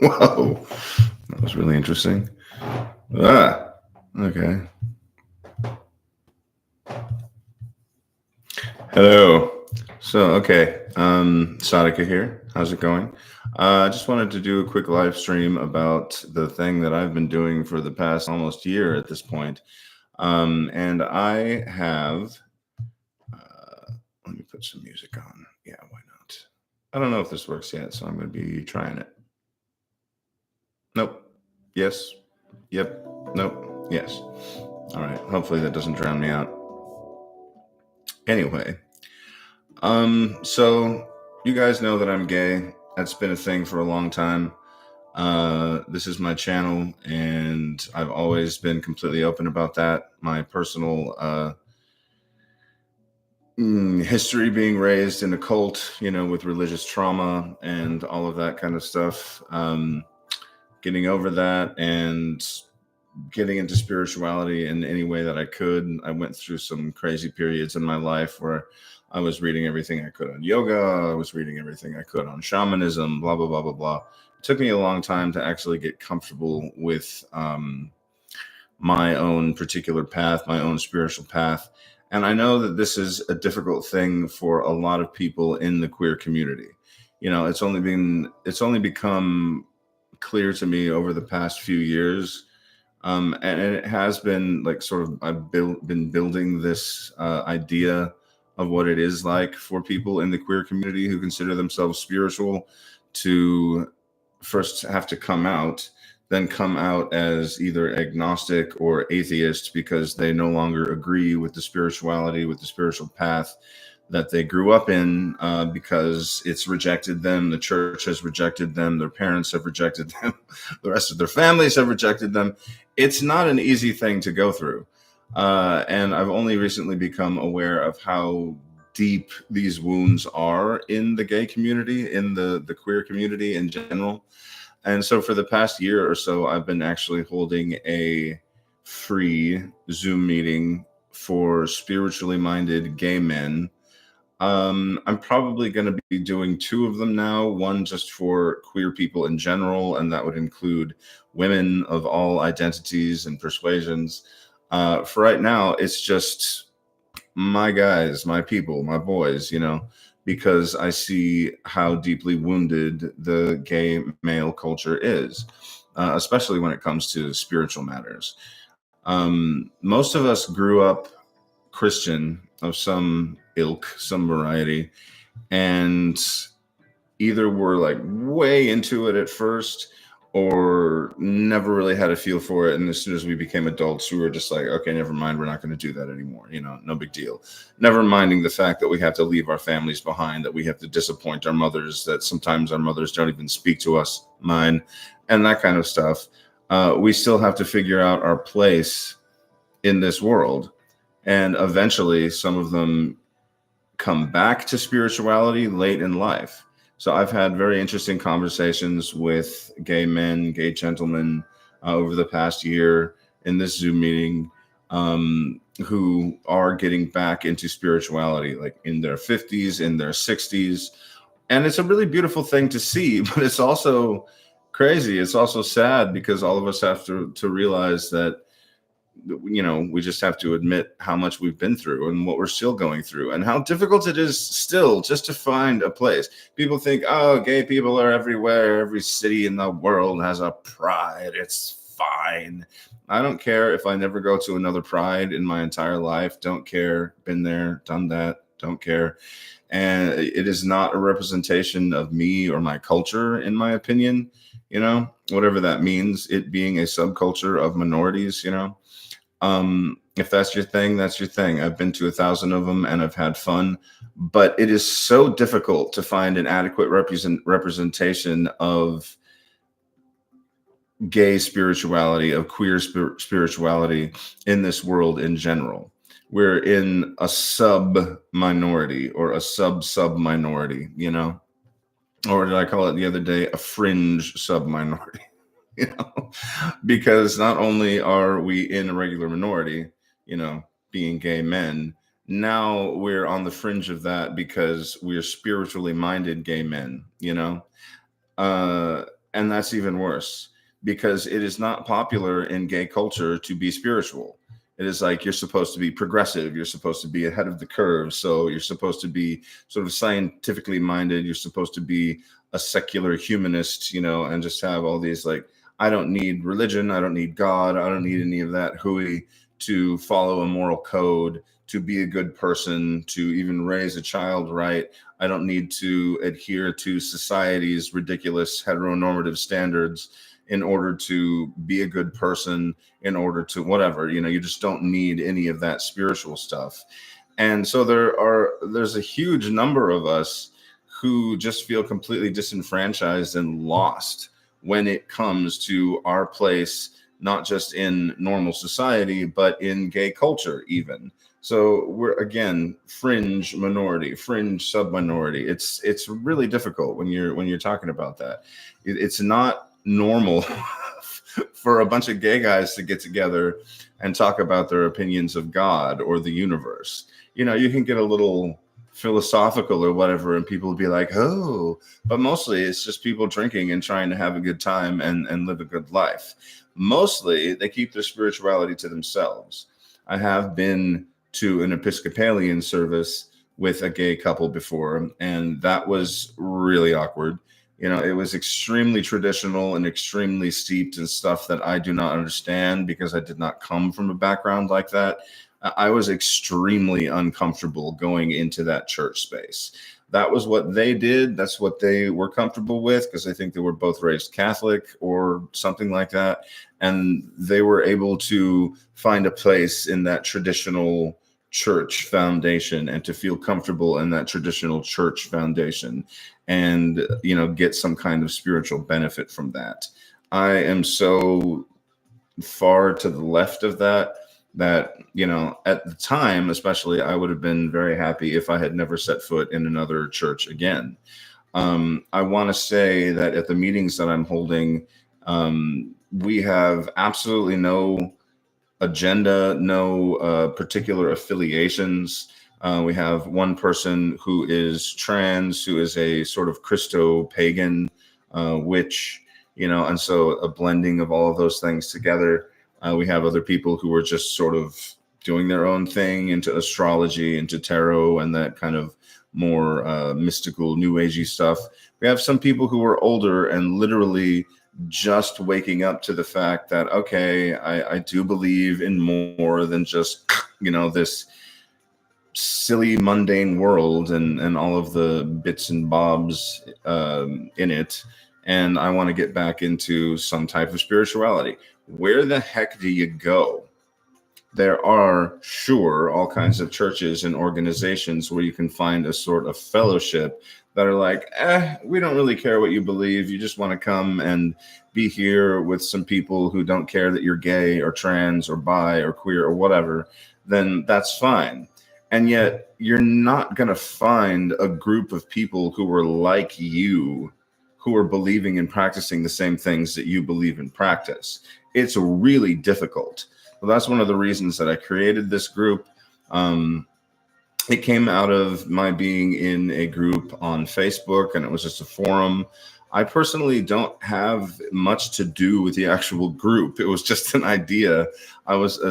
Whoa, that was really interesting. Okay. Hello. Sadika here. How's it going? I just wanted to do a quick live stream about the thing that I've been doing for the past almost year at this point. And I have, let me put some music on. Yeah, why not? I don't know if this works yet, so I'm going to be trying it. Nope. Yes. Yep. Nope. Yes. All right. Hopefully that doesn't drown me out. Anyway, so you guys know that I'm gay. That's been a thing for a long time. This is my channel, and I've always been completely open about that. My personal history being raised in a cult, with religious trauma and all of that kind of stuff. Getting over that and getting into spirituality in any way that I could. I went through some crazy periods in my life where I was reading everything I could on yoga. I was reading everything I could on shamanism, blah, blah, blah, blah, blah. It took me a long time to actually get comfortable with my own particular path, my own spiritual path. And I know that this is a difficult thing for a lot of people in the queer community. It's only become clear to me over the past few years. And it has been like sort of been building this idea of what it is like for people in the queer community who consider themselves spiritual to first have to come out, then come out as either agnostic or atheist because they no longer agree with the spirituality, with the spiritual path that they grew up in, because it's rejected them. The church has rejected them. Their parents have rejected them. The rest of their families have rejected them. It's not an easy thing to go through. And I've only recently become aware of how deep these wounds are in the gay community, in the queer community in general. And so for the past year or so, I've been actually holding a free Zoom meeting for spiritually minded gay men. I'm probably going to be doing two of them now, one just for queer people in general, and that would include women of all identities and persuasions. For right now, it's just my guys, my people, my boys, because I see how deeply wounded the gay male culture is, especially when it comes to spiritual matters. Most of us grew up Christian of some ilk, some variety, and either were like way into it at first or never really had a feel for it. And as soon as we became adults, we were just like, okay, never mind, we're not going to do that anymore. No big deal. Never minding the fact that we have to leave our families behind, that we have to disappoint our mothers, that sometimes our mothers don't even speak to us, mine, and that kind of stuff. We still have to figure out our place in this world. And eventually, some of them come back to spirituality late in life. So I've had very interesting conversations with gay men, gay gentlemen over the past year in this Zoom meeting, who are getting back into spirituality, like in their 50s, in their 60s. And it's a really beautiful thing to see, but it's also crazy. It's also sad because all of us have to realize that we just have to admit how much we've been through and what we're still going through and how difficult it is still just to find a place. People think, oh, gay people are everywhere. Every city in the world has a pride. It's fine. I don't care if I never go to another pride in my entire life. Don't care. Been there, done that. Don't care. And it is not a representation of me or my culture, in my opinion, whatever that means, it being a subculture of minorities, if that's your thing, that's your thing. I've been to 1,000 of them and I've had fun, but it is so difficult to find an adequate representation of gay spirituality, of queer spirituality in this world in general. We're in a sub minority or a sub minority, or did I call it the other day a fringe sub minority? Because not only are we in a regular minority, being gay men, now we're on the fringe of that because we're spiritually minded gay men, uh, And that's even worse because it is not popular in gay culture to be spiritual. It is like you're supposed to be progressive. You're supposed to be ahead of the curve. So you're supposed to be sort of scientifically minded. You're supposed to be a secular humanist, and just have all these like, I don't need religion. I don't need God. I don't need any of that hooey to follow a moral code, to be a good person, to even raise a child right. I don't need to adhere to society's ridiculous heteronormative standards in order to be a good person, in order to whatever, you just don't need any of that spiritual stuff. And so there's a huge number of us who just feel completely disenfranchised and lost when it comes to our place, not just in normal society, but in gay culture even. So we're, again, fringe minority, fringe sub-minority. It's really difficult when you're talking about that. It's not normal for a bunch of gay guys to get together and talk about their opinions of God or the universe. You can get a little philosophical or whatever, and people will be like, oh, but mostly it's just people drinking and trying to have a good time and live a good life. Mostly they keep their spirituality to themselves. I have been to an Episcopalian service with a gay couple before, and that was really awkward. It was extremely traditional and extremely steeped in stuff that I do not understand because I did not come from a background like that. I was extremely uncomfortable going into that church space. That was what they did. That's what they were comfortable with because I think they were both raised Catholic or something like that. And they were able to find a place in that traditional church foundation and to feel comfortable in that traditional church foundation and, get some kind of spiritual benefit from that. I am so far to the left of that, at the time, especially, I would have been very happy if I had never set foot in another church again. I want to say that at the meetings that I'm holding, we have absolutely no agenda, no particular affiliations. We have one person who is trans, who is a sort of Christo-pagan witch, and so a blending of all of those things together. We have other people who are just sort of doing their own thing into astrology, into tarot, and that kind of more mystical, new agey stuff. We have some people who are older and literally just waking up to the fact that, okay, I do believe in more than just, this silly, mundane world and all of the bits and bobs in it. And I want to get back into some type of spirituality. Where the heck do you go? There are, sure, all kinds of churches and organizations where you can find a sort of fellowship that are like, we don't really care what you believe. You just want to come and be here with some people who don't care that you're gay or trans or bi or queer or whatever, then that's fine. And yet you're not going to find a group of people who are like you, who are believing and practicing the same things that you believe and practice. It's really difficult. Well, that's one of the reasons that I created this group. It came out of my being in a group on Facebook, and it was just a forum. I personally don't have much to do with the actual group. It was just an idea.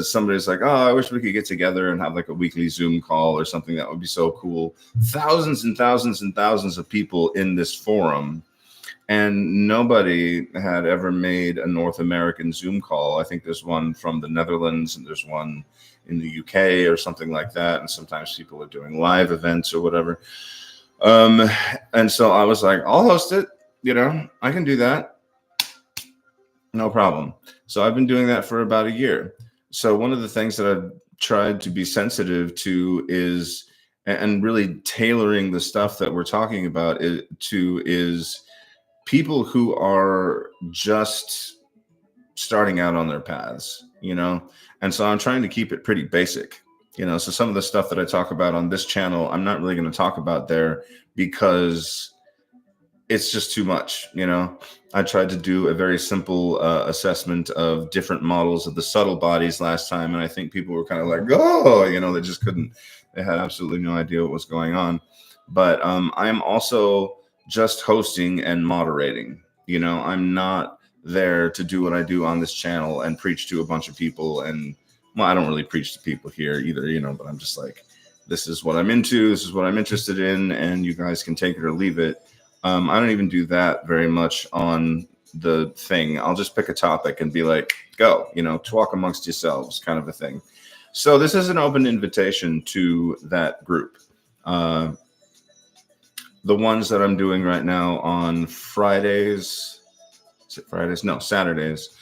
Somebody's like, oh, I wish we could get together and have like a weekly Zoom call or something. That would be so cool. Thousands and thousands and thousands of people in this forum. And nobody had ever made a North American Zoom call. I think there's one from the Netherlands and there's one in the UK or something like that. And sometimes people are doing live events or whatever. And so I was like, I'll host it. I can do that. No problem. So I've been doing that for about a year. So one of the things that I've tried to be sensitive to is, and really tailoring the stuff that we're talking about is people who are just starting out on their paths, and so I'm trying to keep it pretty basic, so some of the stuff that I talk about on this channel, I'm not really going to talk about there because it's just too much. I tried to do a very simple assessment of different models of the subtle bodies last time, and I think people were kind of like, oh, they just couldn't, they had absolutely no idea what was going on. But I'm also just hosting and moderating. You know, I'm not there to do what I do on this channel and preach to a bunch of people. And well, I don't really preach to people here either, you know, but I'm just like, this is what I'm into, this is what I'm interested in, and you guys can take it or leave it. I don't even do that very much on the thing. I'll just pick a topic and be like, go, you know, talk amongst yourselves, kind of a thing. So this is an open invitation to that group. The ones that I'm doing right now on Fridays, is it Fridays? No, Saturdays,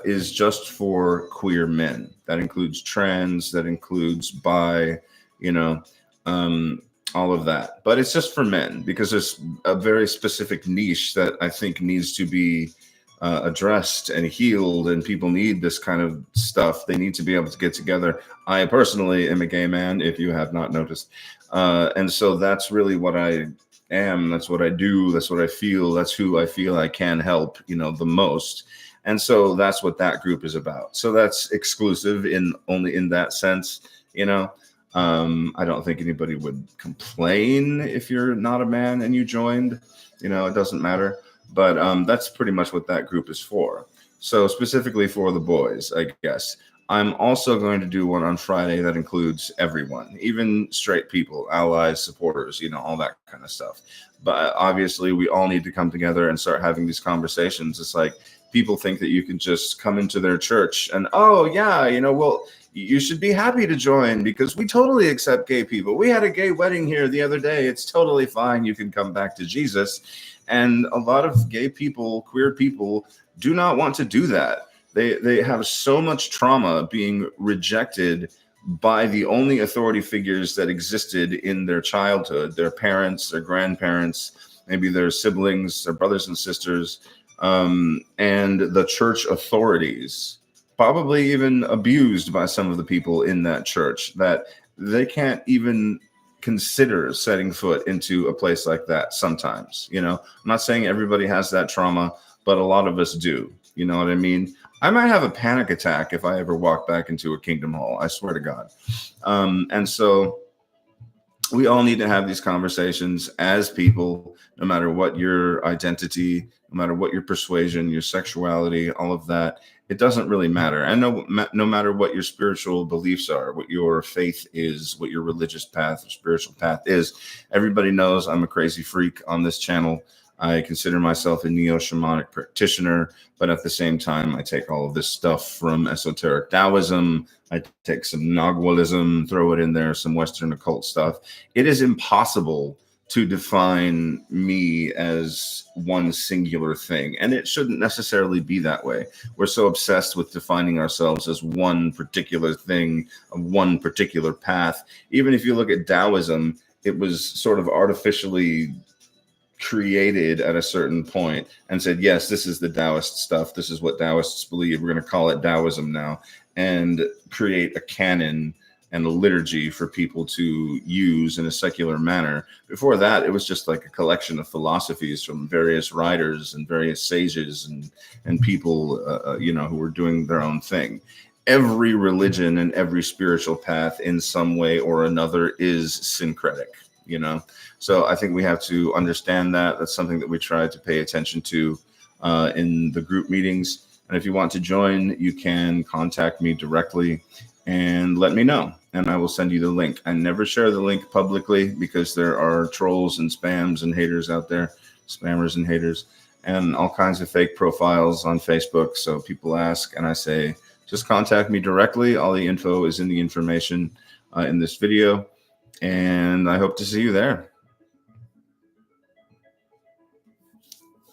is just for queer men. That includes trans, that includes bi, you know, all of that. But it's just for men because there's a very specific niche that I think needs to be addressed and healed, and people need this kind of stuff. They need to be able to get together. I personally am a gay man, if you have not noticed. And so that's really what I am. That's what I do. That's what I feel. That's who I feel I can help, you know, the most. And so that's what that group is about. So that's exclusive in only in that sense, you know. I don't think anybody would complain if you're not a man and you joined, you know, it doesn't matter. But that's pretty much what that group is for. So specifically for the boys, I guess. I'm also going to do one on Friday that includes everyone, even straight people, allies, supporters, you know, all that kind of stuff. But obviously we all need to come together and start having these conversations. It's like people think that you can just come into their church and, oh yeah, you know, well, you should be happy to join because we totally accept gay people. We had a gay wedding here the other day. It's totally fine. You can come back to Jesus. And a lot of gay people, queer people, do not want to do that. They have so much trauma being rejected by the only authority figures that existed in their childhood, their parents, their grandparents, maybe their siblings, their brothers and sisters, and the church authorities, probably even abused by some of the people in that church, that they can't even consider setting foot into a place like that sometimes. You know, I'm not saying everybody has that trauma, but a lot of us do. You know what I mean? I might have a panic attack if I ever walk back into a Kingdom Hall. I swear to God. And so we all need to have these conversations as people, no matter what your identity, no matter what your persuasion, your sexuality, all of that. It doesn't really matter. And no matter what your spiritual beliefs are, what your faith is, what your religious path or spiritual path is, everybody knows I'm a crazy freak on this channel. I consider myself a neo-shamanic practitioner, but at the same time, I take all of this stuff from esoteric Taoism. I take some Nagualism, throw it in there, some Western occult stuff. It is impossible to define me as one singular thing, and it shouldn't necessarily be that way. We're so obsessed with defining ourselves as one particular thing, one particular path. Even if you look at Taoism, it was sort of artificially created at a certain point and said, yes, this is the Taoist stuff. This is what Taoists believe. We're going to call it Taoism now, and create a canon and a liturgy for people to use in a secular manner. Before that, it was just like a collection of philosophies from various writers and various sages and people, you know, who were doing their own thing. Every religion and every spiritual path in some way or another is syncretic, you know? So I think we have to understand that. That's something that we try to pay attention to in the group meetings. And if you want to join, you can contact me directly and let me know, and I will send you the link. I never share the link publicly because there are trolls and spams and haters out there, spammers and haters, and all kinds of fake profiles on Facebook. So people ask, and I say, just contact me directly. All the info is in the information in this video, and I hope to see you there.